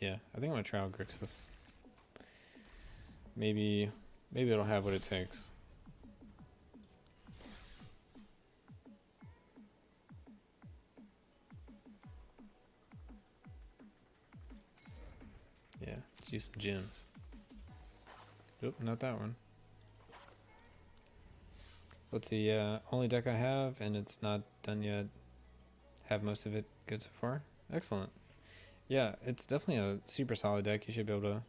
Yeah, I think I'm gonna try out Grixis. Maybe it'll have what it takes. Yeah, let's use some gems. Oop, not that one. Let's see, only deck I have, and it's not done yet. Have most of it good so far. Excellent. Yeah, it's definitely a super solid deck. You should be able to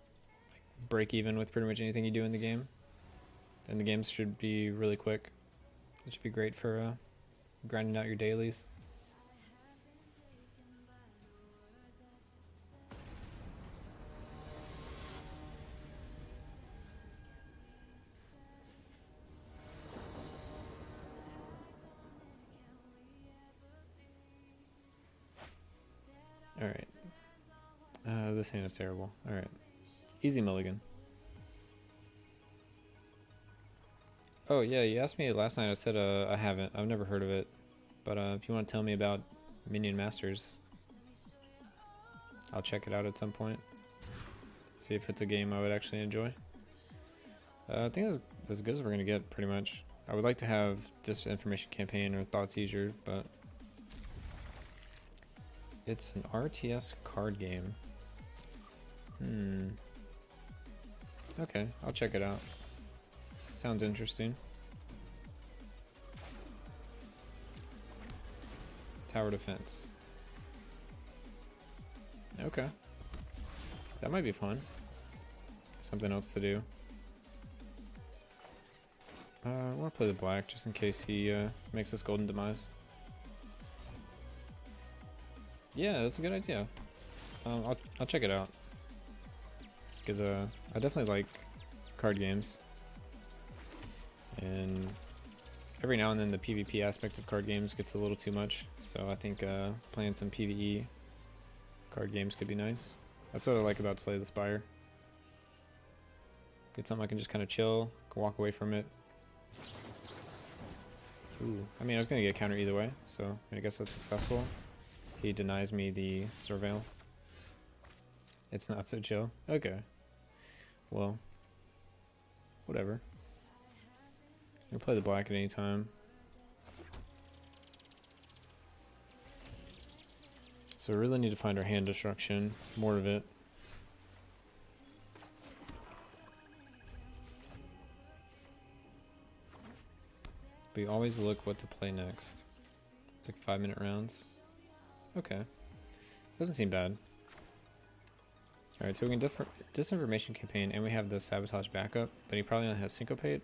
break even with pretty much anything you do in the game. And the games should be really quick. It should be great for grinding out your dailies. Alright. This hand is terrible. Alright. Easy mulligan. Oh yeah, you asked me last night. I said I haven't. I've never heard of it. But if you want to tell me about Minion Masters, I'll check it out at some point. See if it's a game I would actually enjoy. I think it's as good as we're going to get, pretty much. I would like to have Disinformation Campaign or Thought Seizure, but it's an RTS card game. Okay, I'll check it out. Sounds interesting. Tower defense. Okay. That might be fun. Something else to do. I want to play the black just in case he makes us golden demise. Yeah, that's a good idea. I'll check it out. Because I definitely like card games. And every now and then the PvP aspect of card games gets a little too much. So I think playing some PvE card games could be nice. That's what I like about Slay the Spire. Get something I can just kind of chill, can walk away from it. Ooh, I mean I was going to get a counter either way, so I guess that's successful. He denies me the Surveil. It's not so chill. Okay. Well, whatever. I'll play the black at any time. So we really need to find our hand destruction, more of it. We always look what to play next. It's like 5-minute rounds. Okay. Doesn't seem bad. Alright, so we can Disinformation Campaign, and we have the Sabotage backup, but he probably only has Syncopate.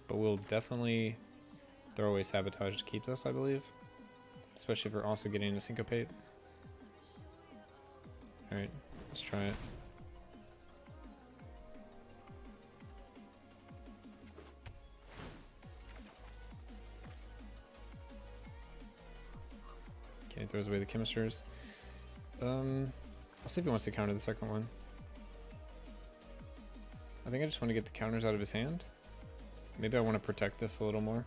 But we'll definitely throw away Sabotage to keep this, I believe. Especially if we're also getting a Syncopate. Alright, let's try it. Okay, throws away the Chemisters. I'll see if he wants to counter the second one. I think I just want to get the counters out of his hand. Maybe I want to protect this a little more.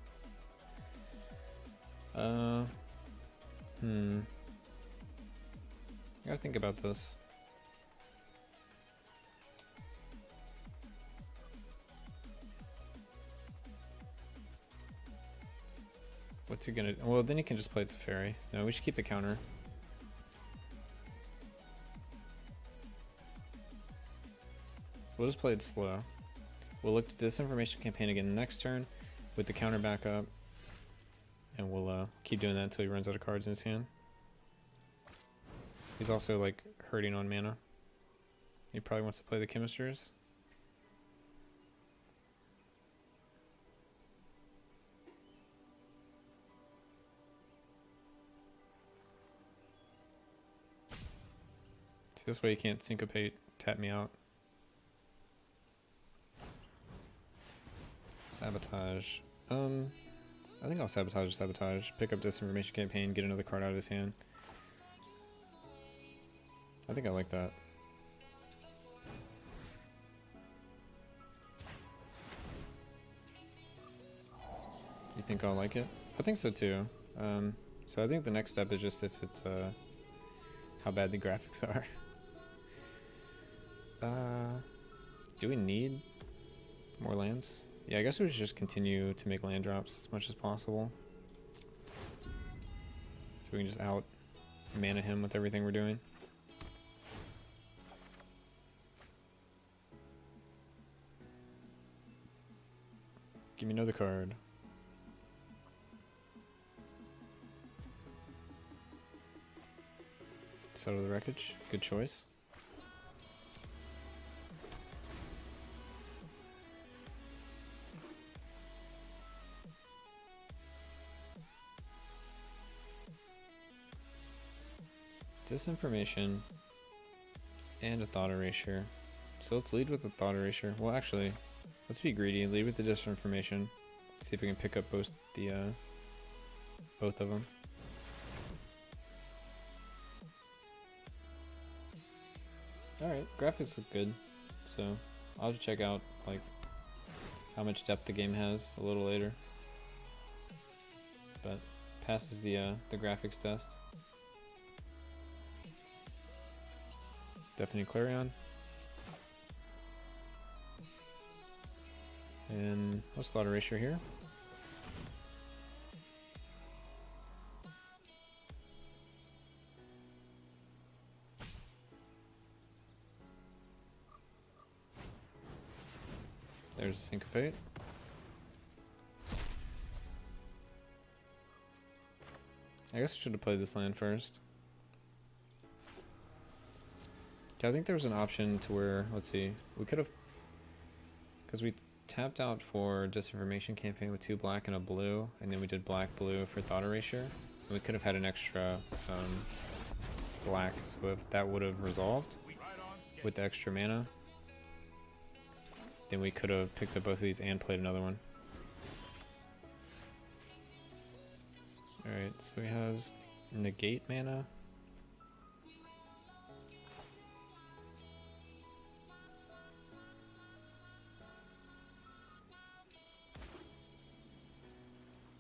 I gotta think about this. What's he gonna... Well, then he can just play it to Fairy. No, we should keep the counter. We'll just play it slow. We'll look to Disinformation Campaign again next turn with the counter back up. And we'll keep doing that until he runs out of cards in his hand. He's also like hurting on mana. He probably wants to play the Chemisters. See, this way he can't Syncopate, tap me out. Sabotage. I think I'll Sabotage. Pick up Disinformation Campaign, get another card out of his hand. I think I like that. You think I'll like it? I think so too. So I think the next step is just if it's how bad the graphics are. Do we need more lands? Yeah, I guess we should just continue to make land drops as much as possible. So we can just out mana him with everything we're doing. Give me another card. Settle the Wreckage. Good choice. Disinformation and a Thought Erasure. So let's lead with the Thought Erasure. Well, actually, let's be greedy and lead with the Disinformation. See if we can pick up both of them. Alright, graphics look good. So I'll have to check out like how much depth the game has a little later. But passes the graphics test. Definitely Clarion. And what's Thought Erasure here? There's Syncopate. I guess I should have played this land first. I think there was an option to where, let's see, we could have, because we tapped out for Disinformation Campaign with 2 black and a blue, and then we did black-blue for Thought Erasure. And we could have had an extra black, so if that would have resolved with the extra mana, then we could have picked up both of these and played another one. Alright, so he has negate mana.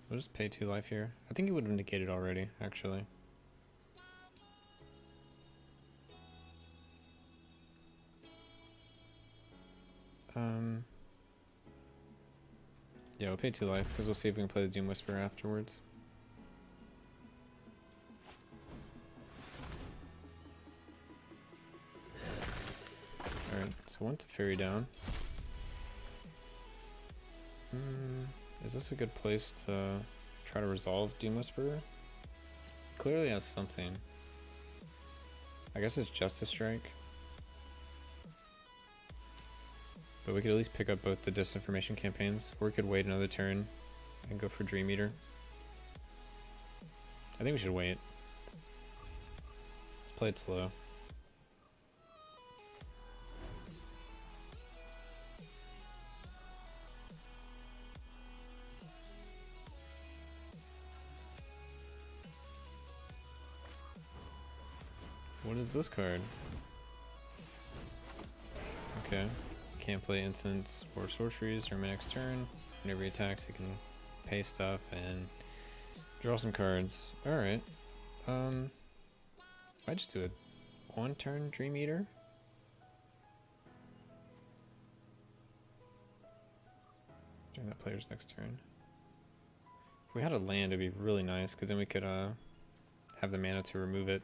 We'll just pay 2 life here. I think he would have negated already, actually. Yeah, we'll pay 2 life because we'll see if we can play the Doom Whisperer afterwards. Alright, so 1 to Fairy down. Is this a good place to try to resolve Doom Whisperer? Clearly has something. I guess it's Justice Strike. But we could at least pick up both the Disinformation campaigns, or we could wait another turn and go for Dream Eater. I think we should wait. Let's play it slow. What is this card? Okay. Can't play instants or sorceries during my next turn. Whenever he attacks, he can pay stuff and draw some cards. Alright. I just do a 1-turn Dream Eater. During that player's next turn. If we had a land, it'd be really nice, because then we could have the mana to remove it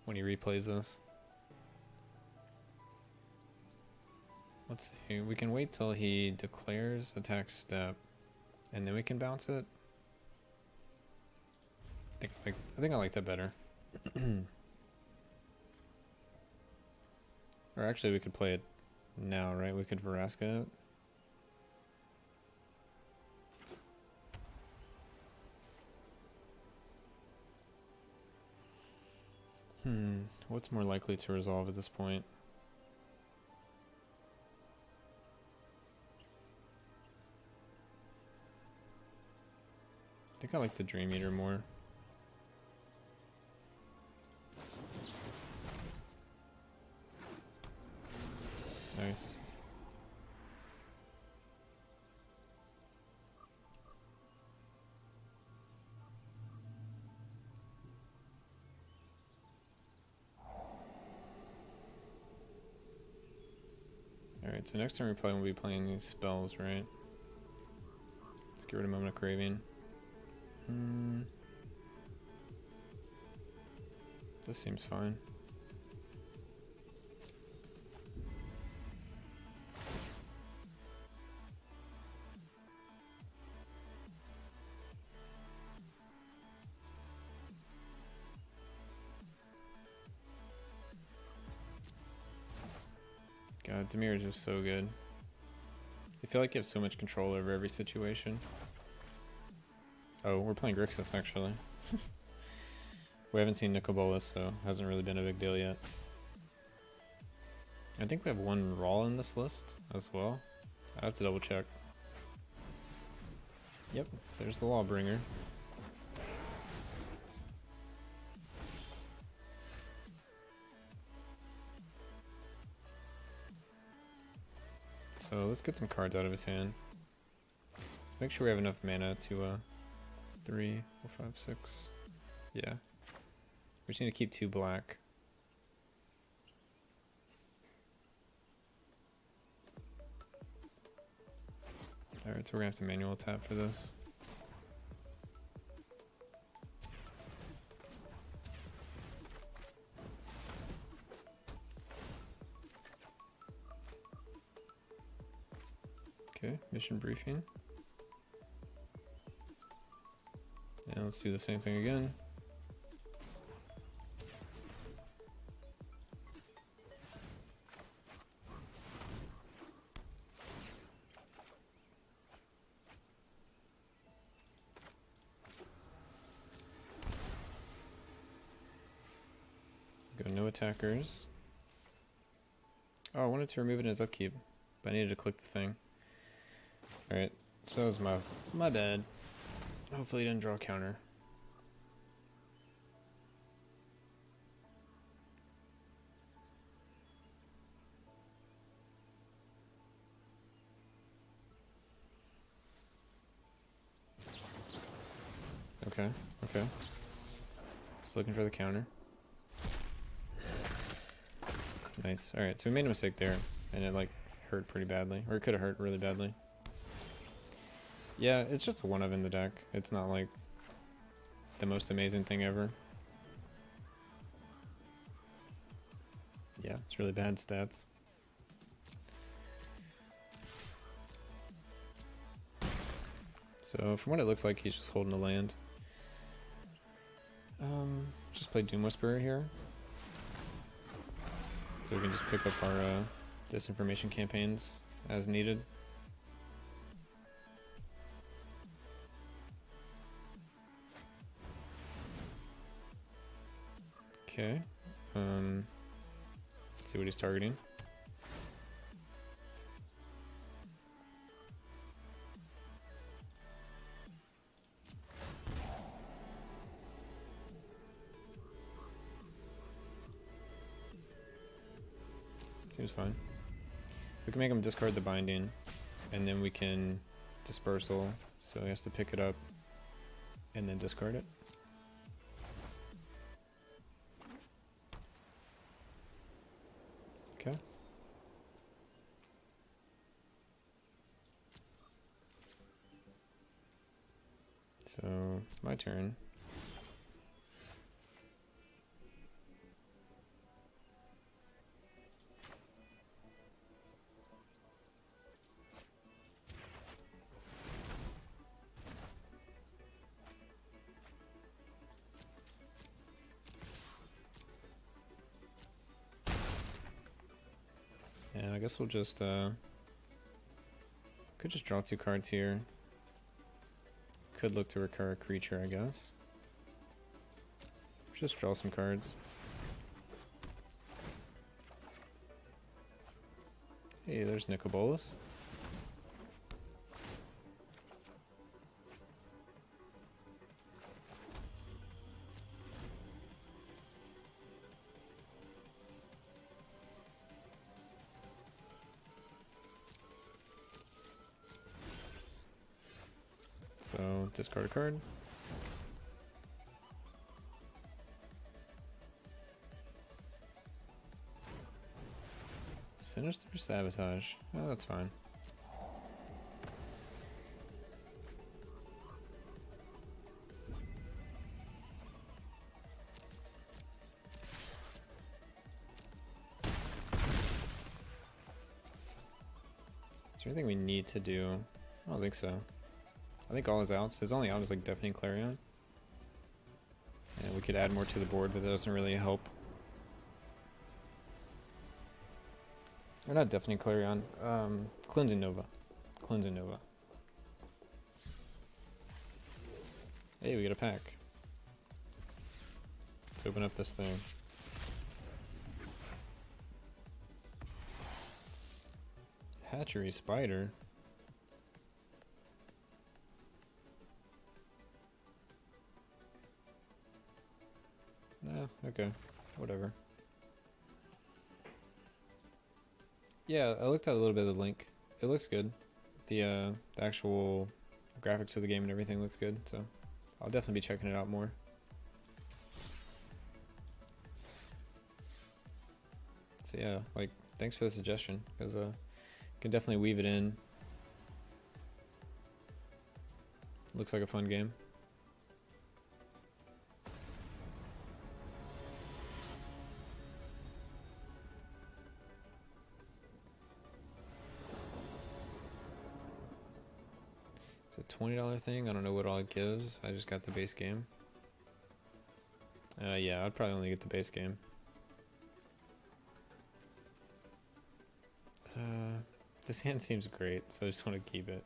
when he replays this. Let's see, we can wait till he declares attack step, and then we can bounce it. I think I like that better. Or actually, we could play it now, right? We could Vraska it. What's more likely to resolve at this point? I think I like the Dream Eater more. Nice. Alright, so next turn we probably won't be playing these spells, right? Let's get rid of Moment of Craving. This seems fine. God, Dimir is just so good. I feel like you have so much control over every situation. Oh, we're playing Grixis actually. We haven't seen Nicobolas, so it hasn't really been a big deal yet. I think we have one Raw in this list as well. I have to double check. Yep, there's the Lawbringer. So let's get some cards out of his hand. Make sure we have enough mana to 3, 4, 5, 6. Yeah. We just need to keep 2 black. Alright, so we're gonna have to manual tap for this. Okay, mission briefing. And let's do the same thing again. Go no attackers. Oh, I wanted to remove it in his upkeep, but I needed to click the thing. Alright, so that was my bad. Hopefully he didn't draw a counter. Okay, okay. Just looking for the counter. Nice. Alright, so we made a mistake there, and it like hurt pretty badly. Or it could have hurt really badly. Yeah, it's just a 1-of in the deck. It's not like the most amazing thing ever. Yeah, it's really bad stats. So from what it looks like, he's just holding the land. Just play Doom Whisperer here. So we can just pick up our disinformation campaigns as needed. Okay. Let's see what he's targeting. Seems fine. We can make him discard the binding, and then we can dispersal, so he has to pick it up and then discard it. Okay. So, my turn. And I guess we'll just, could just draw 2 cards here. Could look to recur a creature, I guess. Just draw some cards. Hey, there's Nicobolas. So, discard a card. Sinister Sabotage. Oh, that's fine. Is there anything we need to do? I don't think so. I think all his outs. His only out is like Deafening Clarion. And we could add more to the board, but that doesn't really help. Or not Deafening Clarion. Cleansing Nova. Cleansing Nova. Hey, we got a pack. Let's open up this thing. Hatchery Spider. Nah, okay. Whatever. Yeah, I looked at a little bit of the link. It looks good. The actual graphics of the game and everything looks good, so I'll definitely be checking it out more. So yeah, like, thanks for the suggestion, because can definitely weave it in. Looks like a fun game. It's a $20 thing. I don't know what all it gives. I just got the base game. Yeah, I'd probably only get the base game. This hand seems great, so I just want to keep it.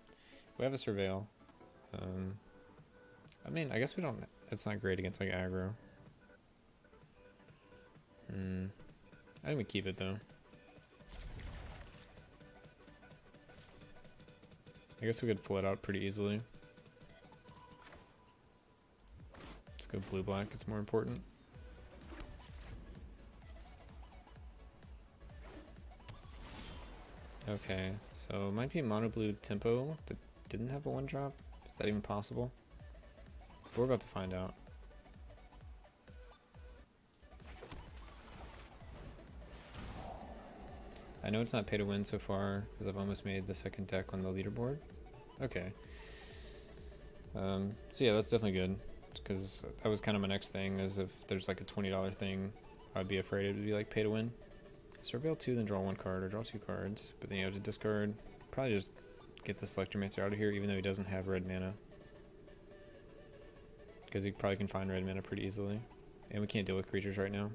We have a Surveil. I mean, I guess we don't... It's not great against, like, aggro. I think we keep it, though. I guess we could flood out pretty easily. Let's go blue-black, it's more important. Okay, so it might be mono blue tempo that didn't have a 1-drop. Is that even possible? We're about to find out. I know it's not pay to win so far because I've almost made the second deck on the leaderboard. Okay. So yeah, that's definitely good because that was kind of my next thing, is if there's like a $20 thing, I'd be afraid it would be like pay to win. Surveil 2, then draw 1 card, or draw 2 cards, but then you have to discard. Probably just get the Selectromancer out of here, even though he doesn't have red mana. Because he probably can find red mana pretty easily. And we can't deal with creatures right now.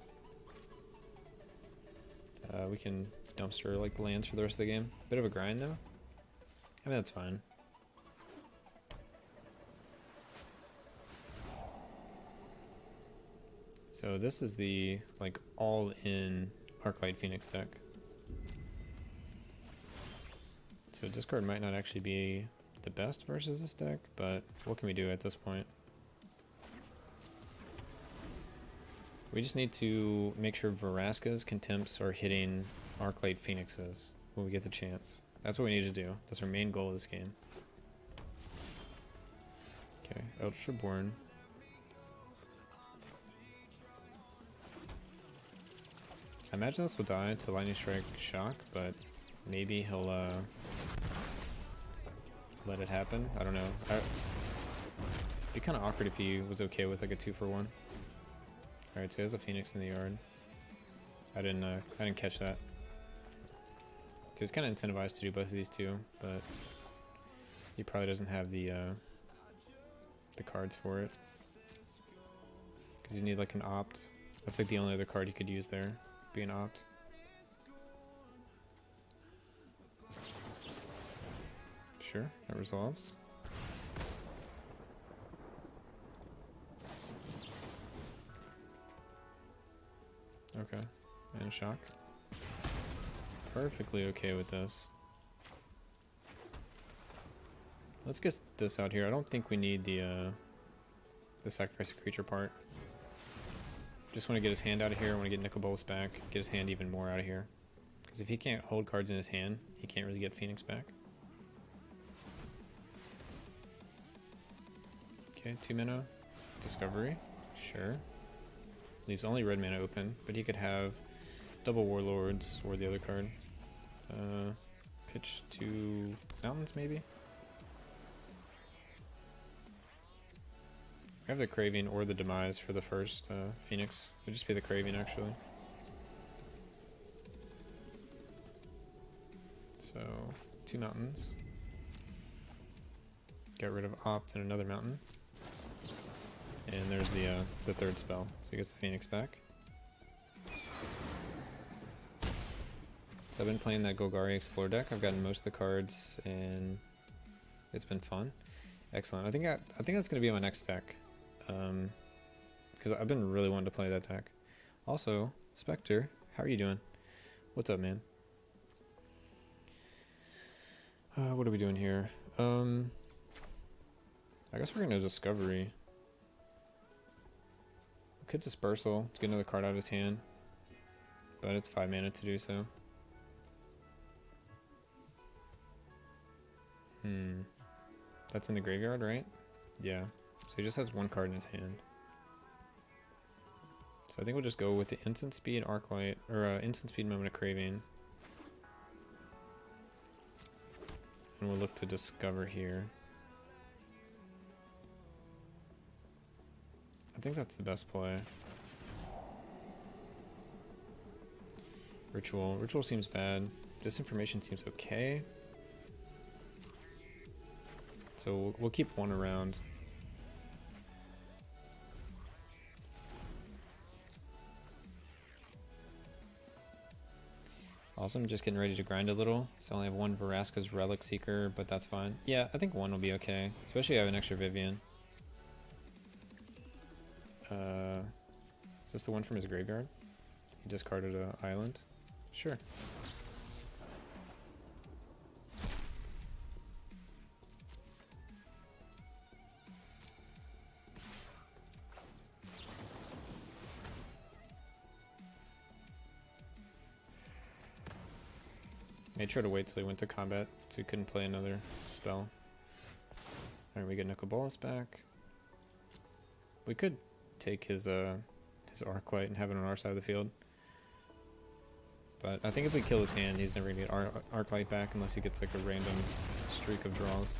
We can dumpster like lands for the rest of the game. Bit of a grind though. I mean, that's fine. So this is the like all-in Arclight Phoenix deck. So discard might not actually be the best versus this deck, but what can we do at this point? We just need to make sure Vraska's Contempts are hitting Arclight Phoenixes when we get the chance. That's what we need to do. That's our main goal of this game. Okay, Eldritch Reborn. I imagine this will die to Lightning Strike Shock, but maybe he'll let it happen. I don't know. It'd be kind of awkward if he was okay with like a 2-for-1. Alright, so he has a Phoenix in the yard. I didn't catch that. So he's kind of incentivized to do both of these two, but he probably doesn't have the cards for it. Because you need like an opt. That's like the only other card you could use there. Be an opt. Sure, that resolves. Okay, and a shock. Perfectly okay with this. Let's get this out here. I don't think we need the sacrifice a creature part. Just want to get his hand out of here. I want to get Nicol Bolas back. Get his hand even more out of here. Because if he can't hold cards in his hand, he can't really get Phoenix back. Okay, 2 mana. Discovery. Sure. Leaves only red mana open, but he could have double Warlords or the other card. Pitch to mountains, maybe? I have the Craving or the Demise for the first Phoenix. It would just be the Craving, actually. So, 2 mountains. Get rid of Opt and another mountain. And there's the third spell. So he gets the Phoenix back. So I've been playing that Golgari Explorer deck. I've gotten most of the cards, and it's been fun. Excellent. I think that's gonna be my next deck, because I've been really wanting to play that deck. Also, Spectre, how are you doing? What's up, man? What are we doing here? I guess we're gonna Discovery. We could Dispersal to get another card out of his hand, but it's 5 mana to do so. That's in the graveyard, right? Yeah. So he just has 1 card in his hand. So I think we'll just go with the Instant Speed Arclight, or Instant Speed Moment of Craving. And we'll look to Discover here. I think that's the best play. Ritual. Ritual seems bad. Disinformation seems okay. So we'll keep 1 around. Awesome, just getting ready to grind a little. So I only have 1 Vraska's Relic Seeker, but that's fine. Yeah, I think 1 will be okay, especially if I have an extra Vivian. Is this the one from his graveyard? He discarded an island? Sure. Made sure to wait till he went to combat so he couldn't play another spell. Alright, we get Nicol Bolas back. We could take his Arclight and have it on our side of the field. But I think if we kill his hand, he's never gonna get Arclight back unless he gets like a random streak of draws.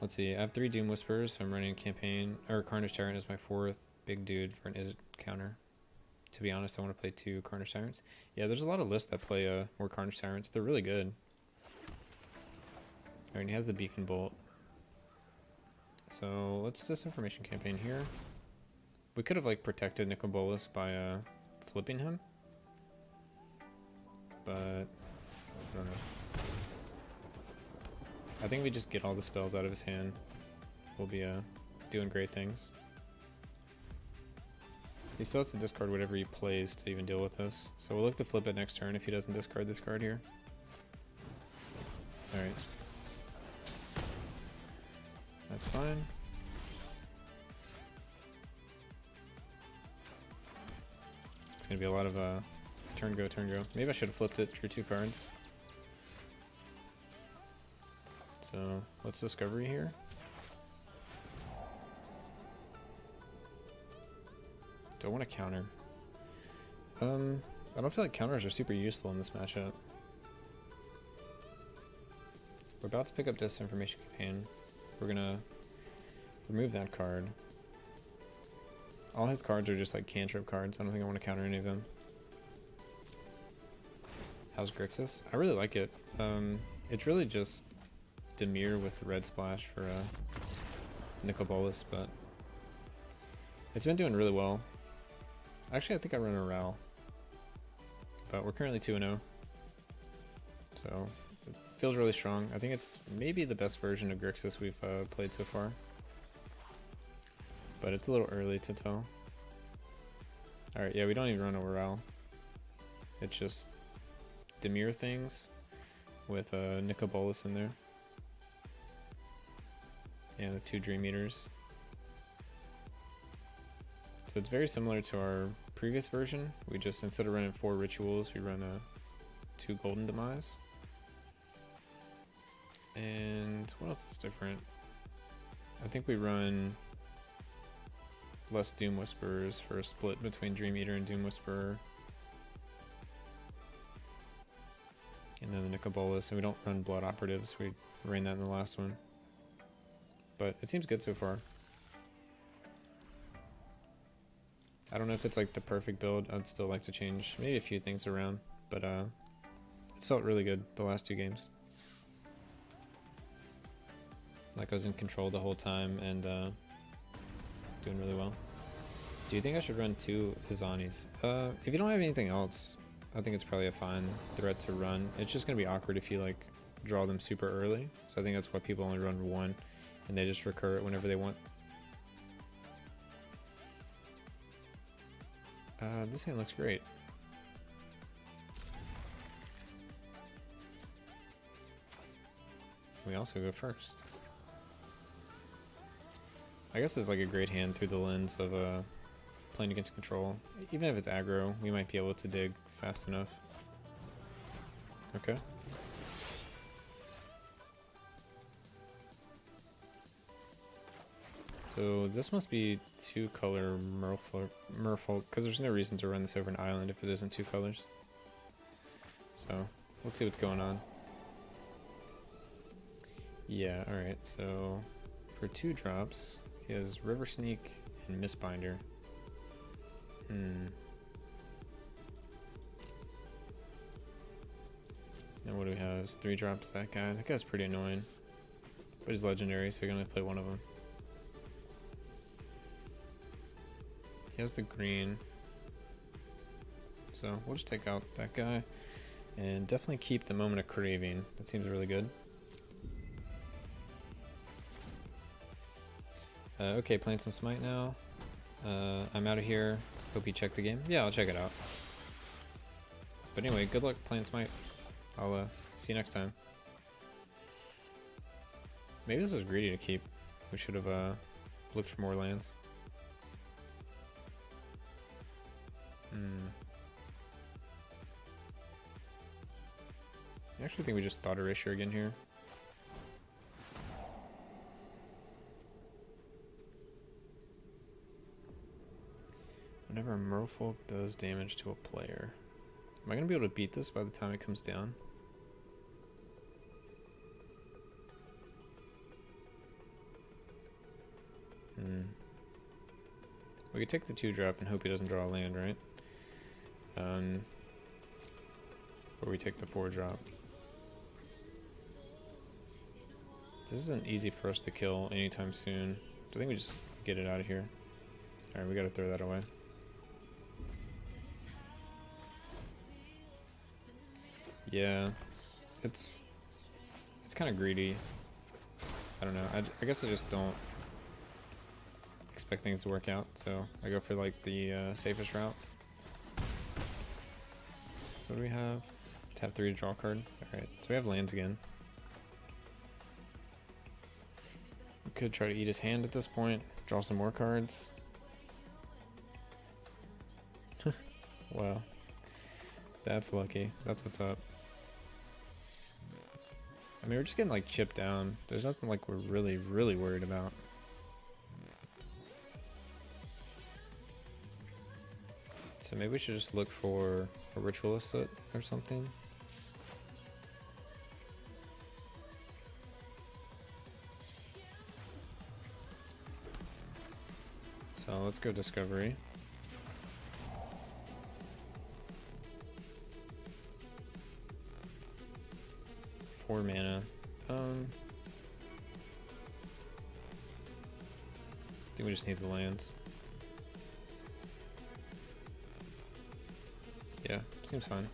Let's see, I have 3 Doom Whisperers, so I'm running a campaign, or Carnage Tyrant is my 4th big dude for an Izzet counter. To be honest, I want to play 2 Carnage Tyrants. Yeah, there's a lot of lists that play more Carnage Tyrants. They're really good. Alright, and he has the Beacon Bolt. So let's Disinformation campaign here. We could have like protected Nicol Bolas by flipping him, but I don't know. I think we just get all the spells out of his hand. We'll be doing great things. He still has to discard whatever he plays to even deal with this. So we'll look to flip it next turn if he doesn't discard this card here. Alright. That's fine. It's gonna be a lot of turn go, turn go. Maybe I should have flipped it, drew 2 cards. So let's Discovery here. Do I want to counter? I don't feel like counters are super useful in this matchup. We're about to pick up Disinformation Campaign. We're gonna remove that card. All his cards are just like cantrip cards. I don't think I want to counter any of them. How's Grixis? I really like it. It's really just Dimir with the red splash for Nicol Bolas, but it's been doing really well. Actually, I think I run a Ral, but we're currently 2-0, so it feels really strong. I think it's maybe the best version of Grixis we've played so far, but it's a little early to tell. Alright, yeah, we don't even run a Ral. It's just Dimir things with Nicol Bolas in there. And the 2 Dream Eaters. So it's very similar to our previous version. We just, instead of running 4 rituals, we run 2 Golden Demise. And what else is different? I think we run less Doom Whisperers for a split between Dream Eater and Doom Whisperer. And then the Nicol Bolas, and we don't run Blood Operatives. We ran that in the last one. But it seems good so far. I don't know if it's like the perfect build. I'd still like to change maybe a few things around, but it's felt really good the last 2 games. Like I was in control the whole time and doing really well. Do you think I should run 2 Izanis? If you don't have anything else, I think it's probably a fine threat to run. It's just gonna be awkward if you like draw them super early. So I think that's why people only run 1 and they just recur it whenever they want. This hand looks great. We also go first. I guess it's like a great hand through the lens of playing against control. Even if it's aggro, we might be able to dig fast enough. Okay. So this must be 2-color Merfolk, because there's no reason to run this over an island if it isn't 2 colors. So let's see what's going on. Yeah, alright, so for 2 drops, he has River Sneak and Mistbinder. And what do we have? 3 drops, that guy. That guy's pretty annoying. But he's legendary, so you're gonna play one of them. He has the green. So we'll just take out that guy. And definitely keep the Moment of Craving. That seems really good. Okay, playing some Smite now. I'm out of here. Hope you check the game. Yeah, I'll check it out. But anyway, good luck playing Smite. I'll see you next time. Maybe this was greedy to keep. We should have looked for more lands. I actually think we just thought erasure again here. Whenever a Merfolk does damage to a player. Am I going to be able to beat this by the time it comes down? We could take the 2-drop and hope he doesn't draw a land, right? Or we take the 4-drop. This isn't easy for us to kill anytime soon. So I think we just get it out of here. Alright, we gotta throw that away. Yeah, it's kind of greedy. I don't know. I guess I just don't expect things to work out, so I go for like the safest route. So what do we have? Tap 3 to draw a card. Alright, so we have lands again. We could try to eat his hand at this point, draw some more cards. Wow. That's lucky. That's what's up. I mean, we're just getting like chipped down. There's nothing like we're really, really worried about. So maybe we should just look for a Ritualist or something. So let's go Discovery. Four mana. I think we just need the lands. Yeah, seems fine.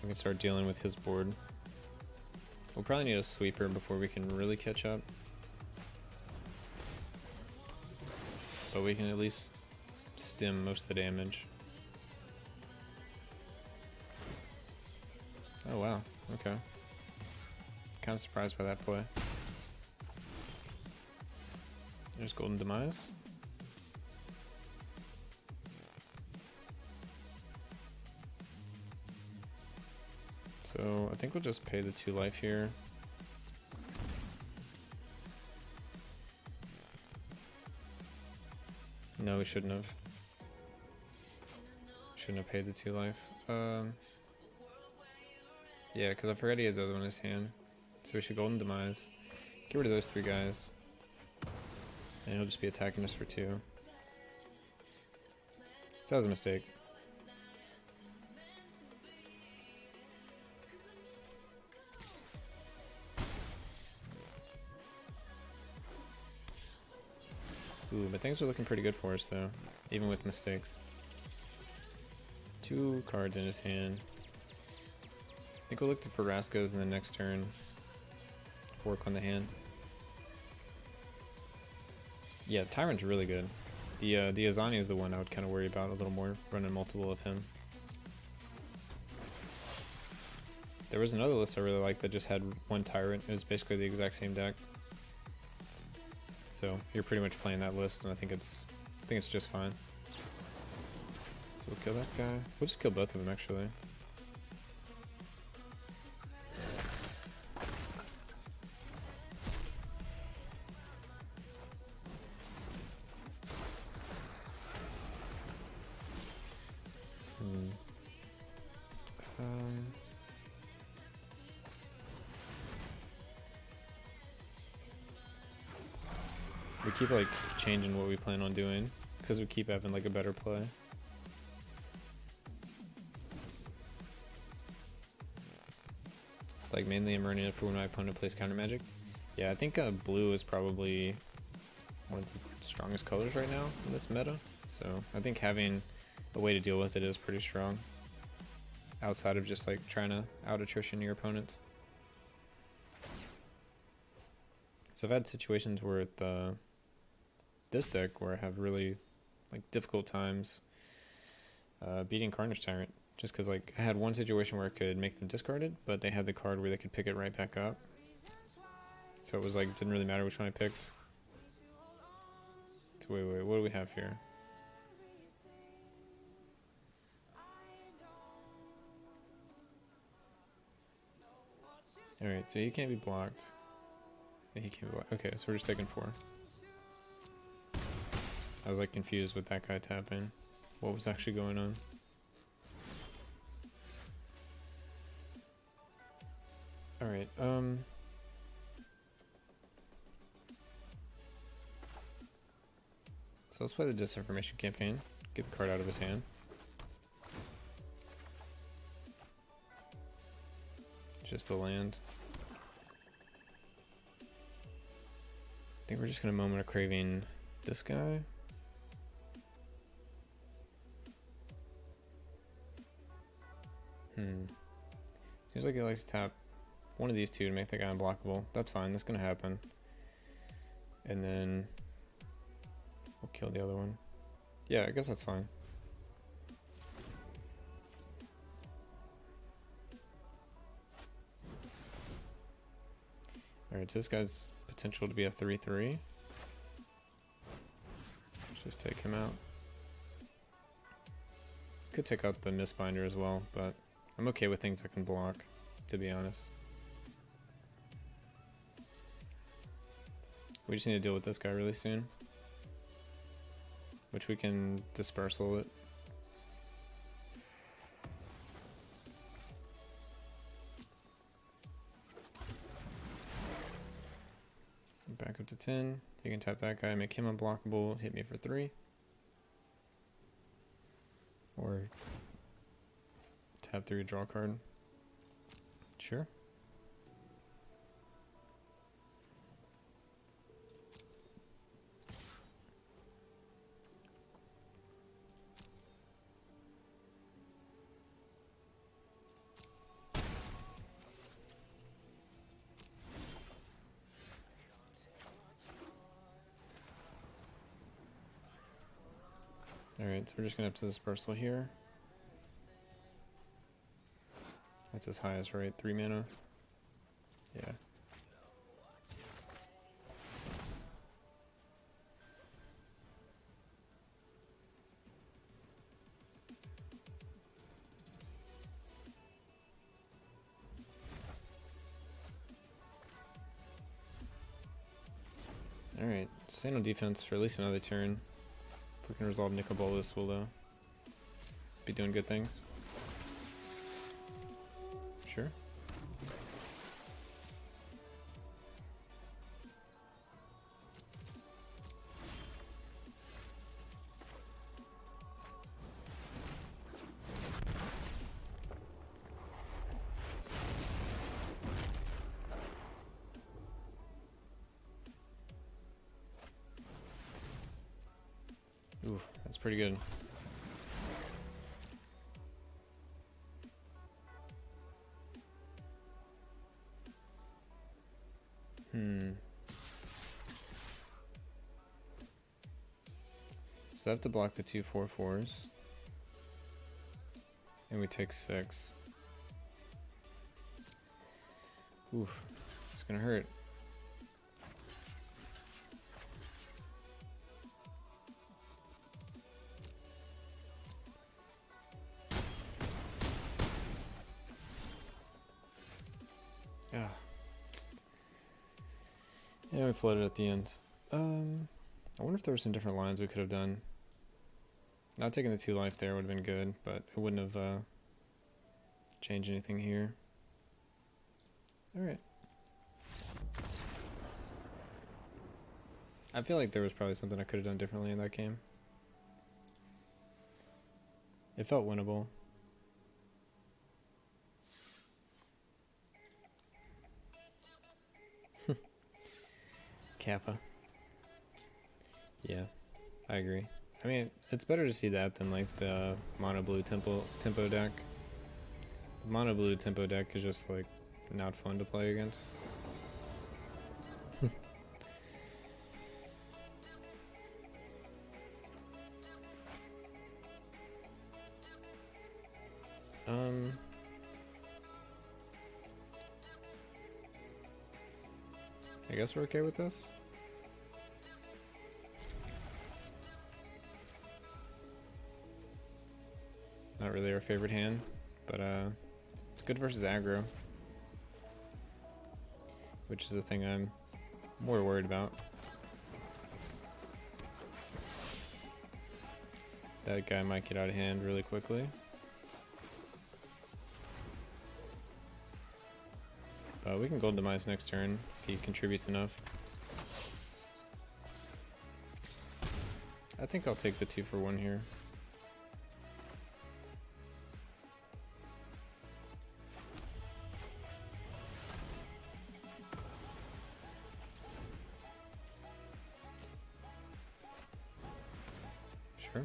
We can start dealing with his board. We'll probably need a sweeper before we can really catch up. But we can at least stem most of the damage. Oh wow, okay. Kind of surprised by that play. There's Golden Demise. So I think we'll just pay the 2 life here. No, we shouldn't have. Shouldn't have paid the 2 life. Yeah, because I forgot he had the other one in his hand. So we should Golden Demise. Get rid of those 3 guys. And he'll just be attacking us for 2. So that was a mistake. Ooh, but things are looking pretty good for us though, even with mistakes. 2 cards in his hand. I think we'll look for Rascals in the next turn. Work on the hand. Yeah, Tyrant's really good. The Azani is the one I would kind of worry about a little more, running multiple of him. There was another list I really liked that just had 1 Tyrant. It was basically the exact same deck. So you're pretty much playing that list, and I think it's just fine. So we'll kill that guy. We'll just kill both of them actually. We keep like changing what we plan on doing because we keep having like a better play. Like mainly I'm running it for when my opponent plays counter magic. Yeah, I think blue is probably one of the strongest colors right now in this meta. So I think having a way to deal with it is pretty strong. Outside of just like trying to out attrition your opponents. So I've had situations where this deck where I have really like difficult times beating Carnage Tyrant, just because like I had one situation where I could make them discarded, but they had the card where they could pick it right back up. So it was like didn't really matter which one I picked. So wait, what do we have here? All right, so he can't be blocked. He can't be blocked. Okay, so we're just taking 4. I was like confused with that guy tapping. What was actually going on? Alright, so let's play the Disinformation Campaign. Get the card out of his hand. Just a land. I think we're just gonna Moment of Craving this guy. Seems like he likes to tap one of these 2 to make the guy unblockable. That's fine, that's gonna happen. And then we'll kill the other one. Yeah, I guess that's fine. Alright, so this guy's potential to be a 3/3. Just take him out. Could take out the Mistbinder as well, but I'm okay with things I can block, to be honest. We just need to deal with this guy really soon, which we can dispersal it. Back up to 10. You can tap that guy, make him unblockable, hit me for 3. Or tap 3, draw a card. Sure. Alright, so we're just gonna have to dispersal here. That's as high as, right? 3 mana? Yeah. Alright, stay on defense for at least another turn. If we can resolve Nicol Bolas, we'll be doing good things. Sure. Ooh, that's pretty good. So I have to block the 2 4/4s. And we take 6. Oof, it's gonna hurt. Ah. Yeah, we floated at the end. I wonder if there were some different lines we could have done. Not taking the 2 life there would have been good, but it wouldn't have changed anything here. Alright. I feel like there was probably something I could have done differently in that game. It felt winnable. Kappa. Yeah, I agree. I mean, it's better to see that than like the mono blue tempo deck. The mono blue tempo deck is just like not fun to play against. I guess we're okay with this. Not really our favorite hand, but it's good versus aggro, which is the thing I'm more worried about. That guy might get out of hand really quickly. But we can Gold Demise next turn if he contributes enough. I think I'll take the 2 for 1 here. Sure.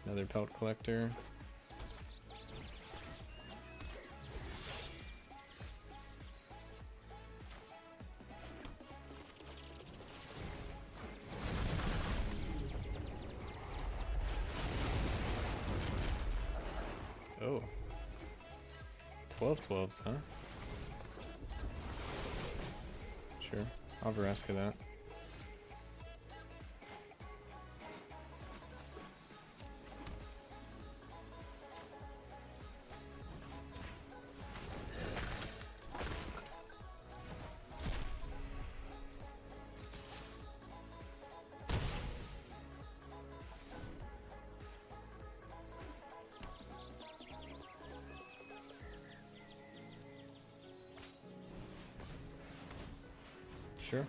Another Pelt Collector. Oh. 12/12s, huh? Sure. I'll Vereska that. Sure.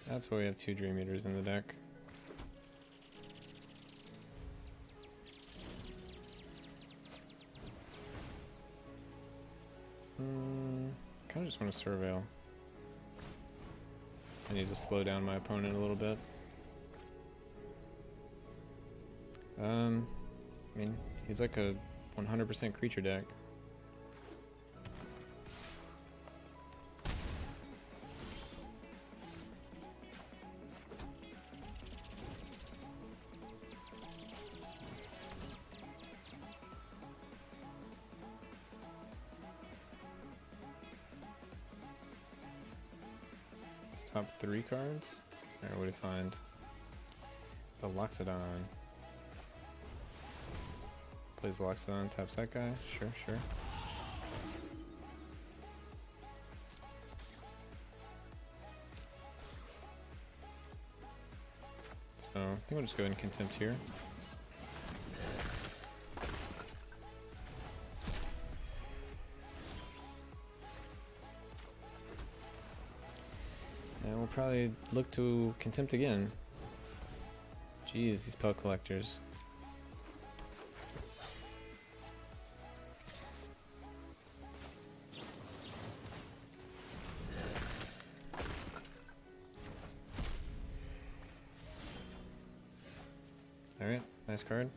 That's why we have 2 Dream Eaters in the deck. Kind of just want to Surveil. I need to slow down my opponent a little bit. I mean, he's like a 100% creature deck. Top 3 cards? Alright, what do we find? The Loxodon. Plays Loxodon, taps that guy. Sure, sure. So I think we'll just go ahead and contempt here. And we'll probably look to contempt again. Jeez, these pellet collectors. Alright, nice card.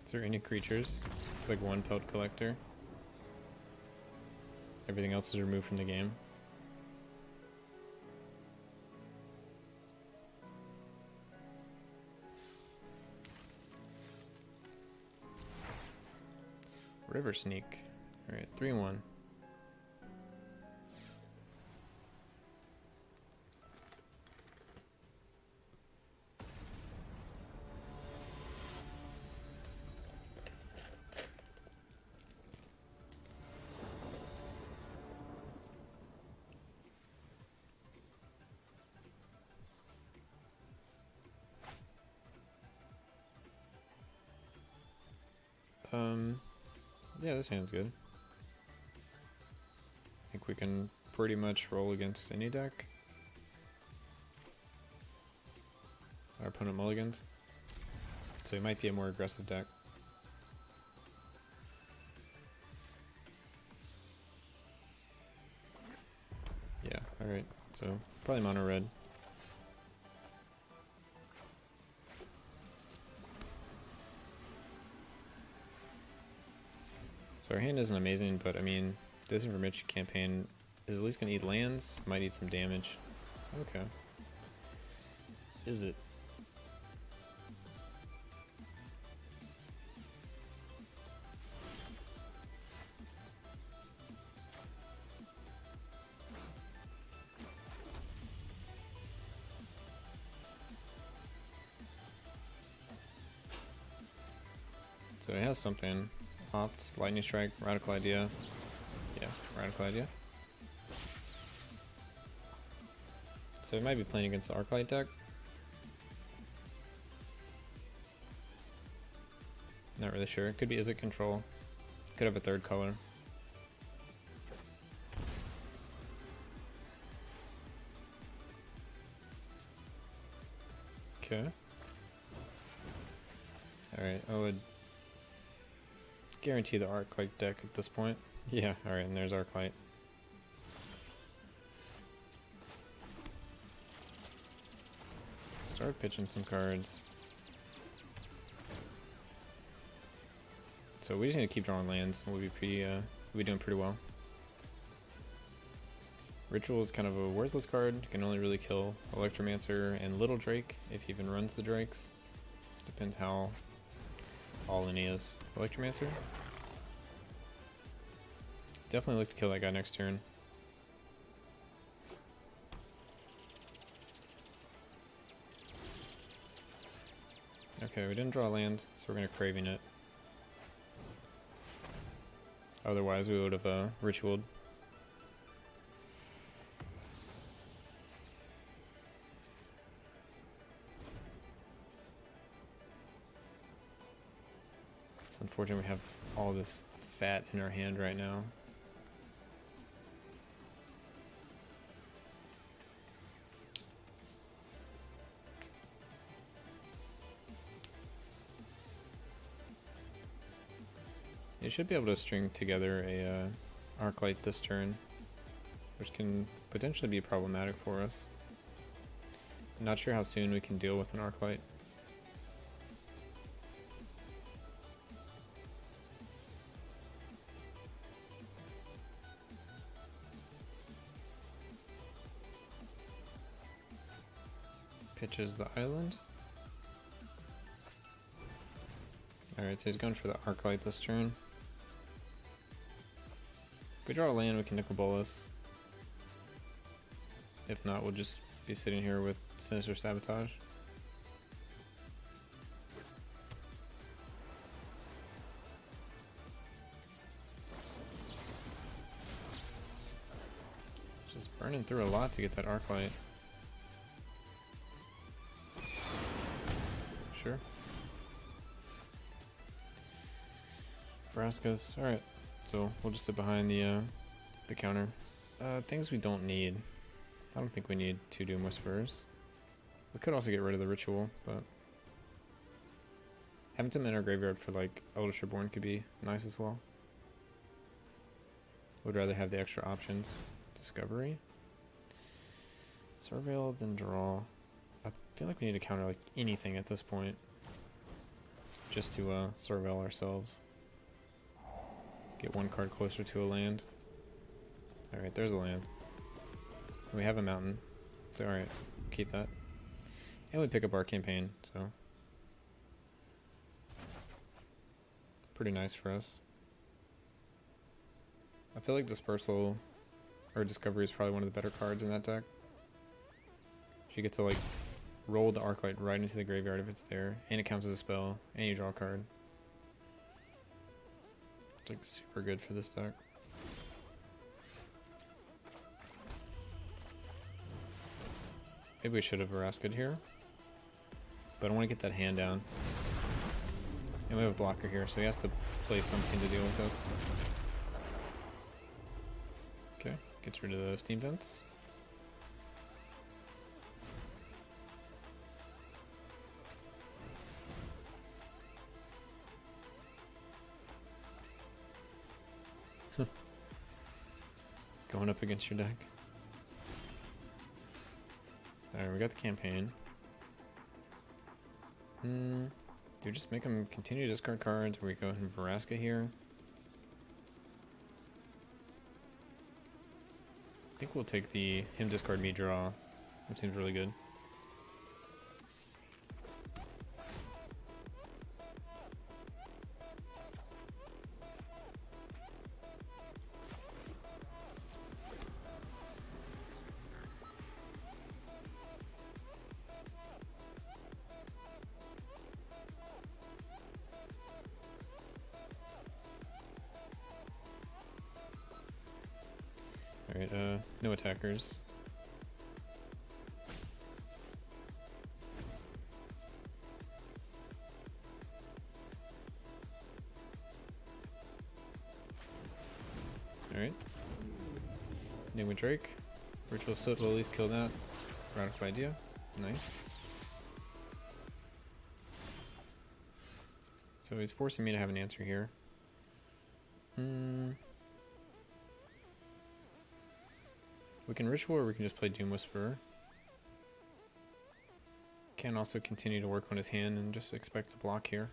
Is there any creatures? It's like one pellet collector. Everything else is removed from the game. River Sneak. Alright, 3-1. Yeah, this hand's good. I think we can pretty much roll against any deck. Our opponent mulligans. So it might be a more aggressive deck. Yeah, alright. So probably mono red. So our hand isn't amazing, but I mean, Disinformation campaign is at least going to eat lands. Might eat some damage. Okay. Is it? So it has something. Opt, Lightning Strike, Radical Idea. Yeah, Radical Idea. So it might be playing against the Arclight deck. Not really sure. It could be Is It Control. Could have a third color. Okay. Alright, I would guarantee the Arclight deck at this point. Yeah, alright, and there's Arclight. Start pitching some cards. So we just need to keep drawing lands, and we'll be doing pretty well. Ritual is kind of a worthless card. Can only really kill Electromancer and Little Drake if he even runs the Drakes. Depends how all in he is. Electromancer? Definitely look to kill that guy next turn. Okay, we didn't draw land, so we're going to Craving it. Otherwise we would have Ritualed. It's unfortunate we have all this fat in our hand right now. You should be able to string together a Arclight this turn, which can potentially be problematic for us. I'm not sure how soon we can deal with an Arclight. Pitches the island. Alright, so he's going for the Arclight this turn. If we draw a land, we can Nicol Bolas. If not, we'll just be sitting here with Sinister Sabotage. Just Burning through a lot to get that arc light. Sure. Vraska's. Alright. So we'll just sit behind the counter. Things we don't need. I don't think we need 2 Doom Whisperers. We could also get rid of the ritual, but having some in our graveyard for like Eldritch Reborn could be nice as well. Would rather have the extra options. Discovery. Surveil, then draw. I feel like we need to counter like anything at this point. Just to surveil ourselves. Get 1 card closer to a land. Alright, there's a land. And we have a mountain. So alright, keep that. And we pick up our campaign, so pretty nice for us. I feel like Dispersal or Discovery is probably one of the better cards in that deck. You get to like roll the Arclight right into the graveyard if it's there, and it counts as a spell, and you draw a card. It's like super good for this deck. Maybe we should have Vraska'd here, but I want to get that hand down. And we have a blocker here, so he has to play something to deal with us. Okay, gets rid of the steam vents. Going up against your deck. Alright, we got the campaign. Do we just make him continue to discard cards, or we go ahead and Vraska here? I think we'll take the him discard me draw. That seems really good. Alright, no attackers. Alright. Name with Drake. Ritual Soot will at least kill that. Radical idea. Nice. So he's forcing me to have an answer here. We can Ritual, or we can just play Doom Whisperer. Can also continue to work on his hand and just expect to block here.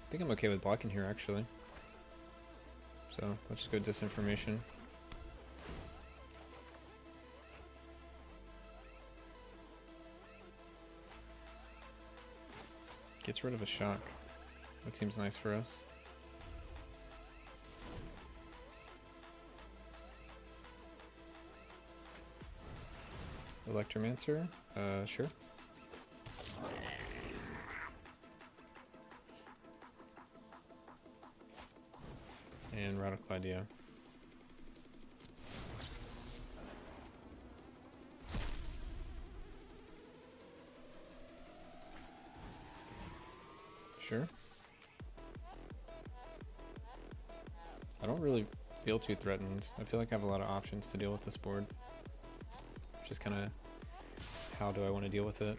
I think I'm okay with blocking here, actually. So let's just go Disinformation. Gets rid of a shock. That seems nice for us. Electromancer? Sure. And Radical Idea. Sure. I don't really feel too threatened. I feel like I have a lot of options to deal with this board. Just kind of how do I want to deal with it?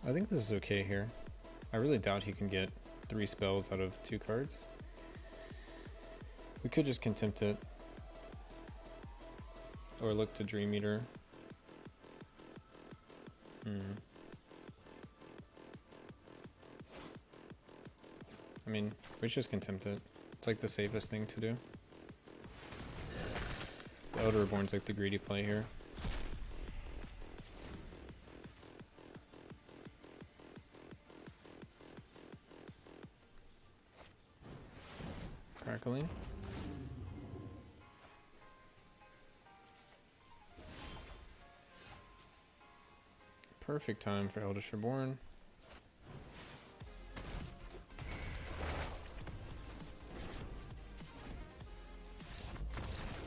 I think this is okay here. I really doubt he can get 3 spells out of 2 cards. We could just Contempt it. Or look to Dream Eater. I mean, we should just Contempt it. It's like the safest thing to do. The Elder Reborn's like the greedy play here. Crackling. Perfect time for Eldritch Reborn.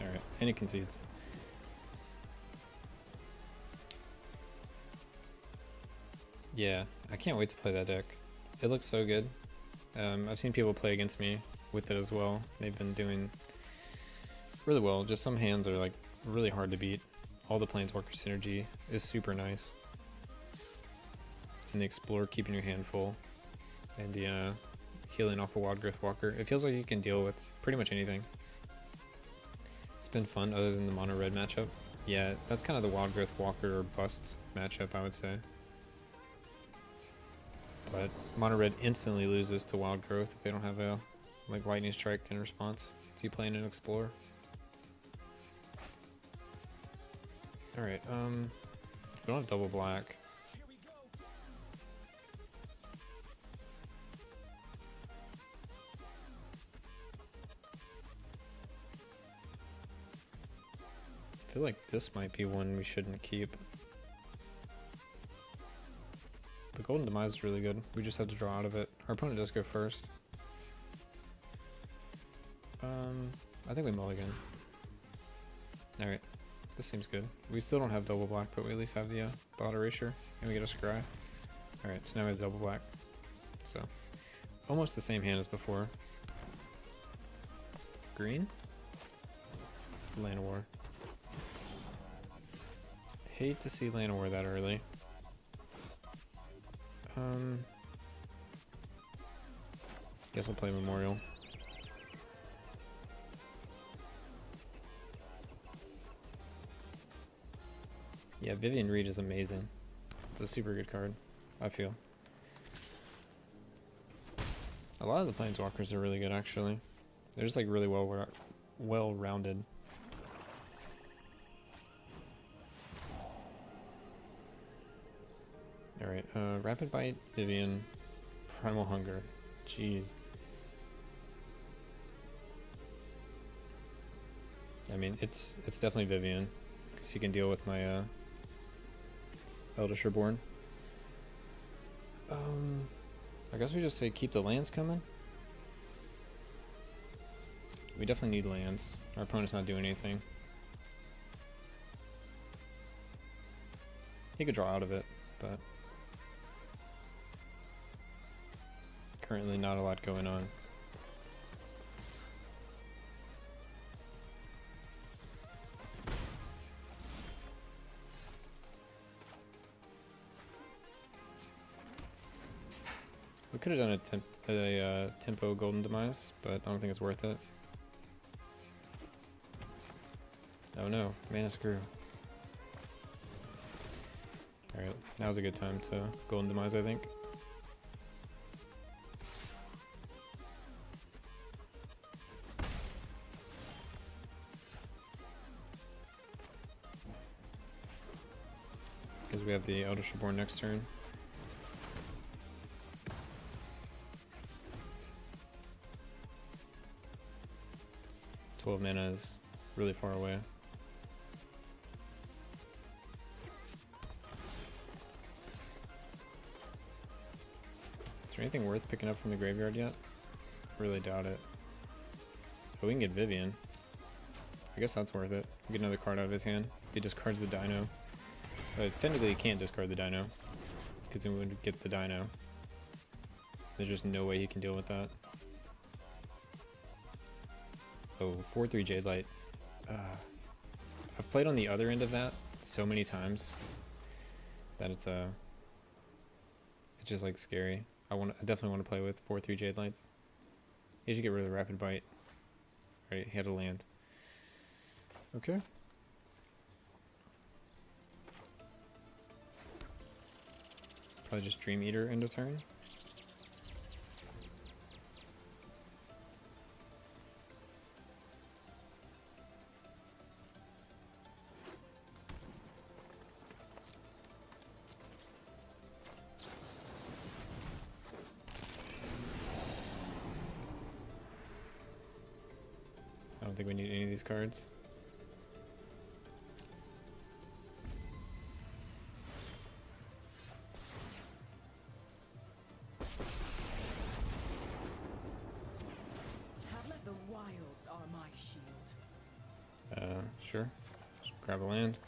Alright, and he concedes. Yeah, I can't wait to play that deck. It looks so good. I've seen people play against me with it as well. They've been doing really well. Just some hands are like really hard to beat. All the Planeswalker synergy is super nice. And the Explorer keeping your hand full. And the healing off a Wild Growth Walker. It feels like you can deal with pretty much anything. It's been fun other than the mono red matchup. Yeah, that's kind of the Wild Growth Walker or bust matchup, I would say. But mono red instantly loses to Wild Growth if they don't have a like Lightning Strike in response to you playing an Explorer. Alright, we don't have double black. I feel like this might be one we shouldn't keep. But Golden Demise is really good. We just have to draw out of it. Our opponent does go first. I think we mulligan. Alright, this seems good. We still don't have double black, but we at least have the thought erasure, and we get a scry. Alright, so now we have double black. So, almost the same hand as before. Green? Land of War. Hate to see Land of War that early. Guess I'll play Memorial. Yeah, Vivian Reed is amazing. It's a super good card, I feel. A lot of the Planeswalkers are really good, actually. They're just like really well-rounded. Alright, Rapid Bite, Vivian, Primal Hunger. Jeez. I mean, it's definitely Vivian, because he can deal with my Eldritch Reborn. I guess we just say keep the lands coming. We definitely need lands. Our opponent's not doing anything. He could draw out of it, but currently not a lot going on. We could have done a tempo Golden Demise, but I don't think it's worth it. Oh no, Mana Screw. Alright, now's a good time to Golden Demise, I think. Because we have the Eldritch Reborn next turn. Twelve mana is really far away. Is there anything worth picking up from the graveyard yet? Really doubt it. But we can get Vivian. I guess that's worth it. Get another card out of his hand. He discards the Dino. But technically he can't discard the Dino, because then we would get the Dino. There's just no way he can deal with that. Oh, 4/3 Jade Light. I've played on the other end of that so many times that it's just like scary. I definitely want to play with 4/3 Jade Lights. He should get rid of the Rapid Bite. Right, he had to land. Okay. Probably just Dream Eater end of turn. I don't think we need any of these cards. The wilds are my shield. Sure. Just grab a land.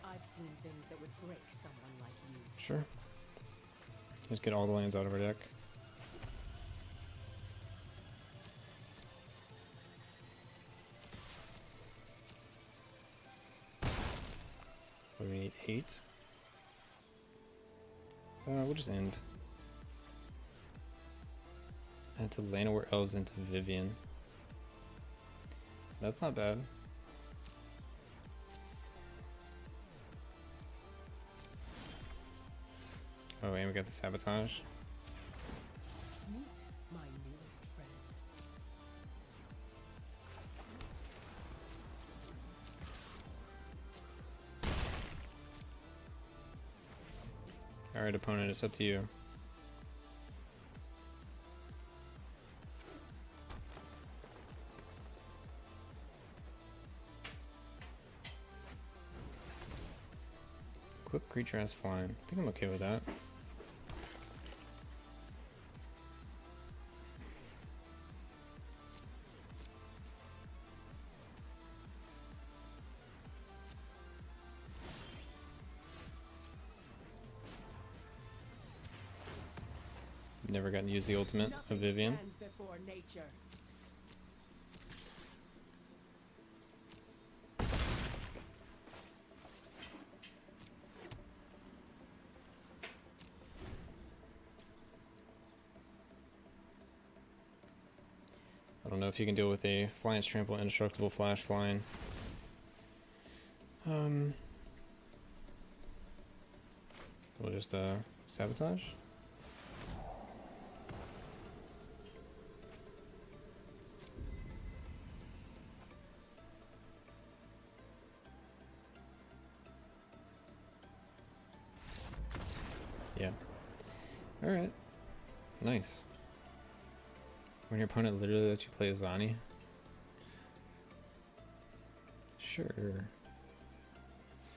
I've seen things that would break someone like you. Sure. Just get all the lands out of our deck. What do we need? 8? We'll just end. And to Llanowar Elves into Vivian. That's not bad. Oh, and we got the Sabotage. Meet my newest friend. Alright, opponent, it's up to you. Equip creature as flying. I think I'm okay with that. Never gotten to use the ultimate of Vivian. Stands before nature. I don't know if you can deal with a Flying Trample, Indestructible, Flash Flying. We'll just Sabotage. Yeah. Alright. Nice. When your opponent literally lets you play a Zani? Sure.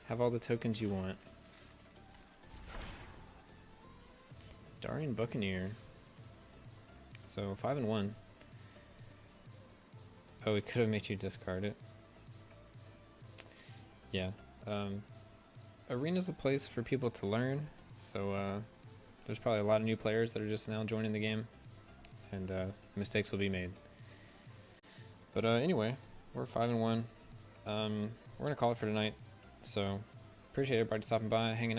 Have all the tokens you want. Darian Buccaneer. So 5 and 1. Oh, it could have made you discard it. Yeah. Arena's a place for people to learn. So there's probably a lot of new players that are just now joining the game. And mistakes will be made. But anyway, we're 5 and 1. We're gonna call it for tonight. So appreciate everybody stopping by, hanging out.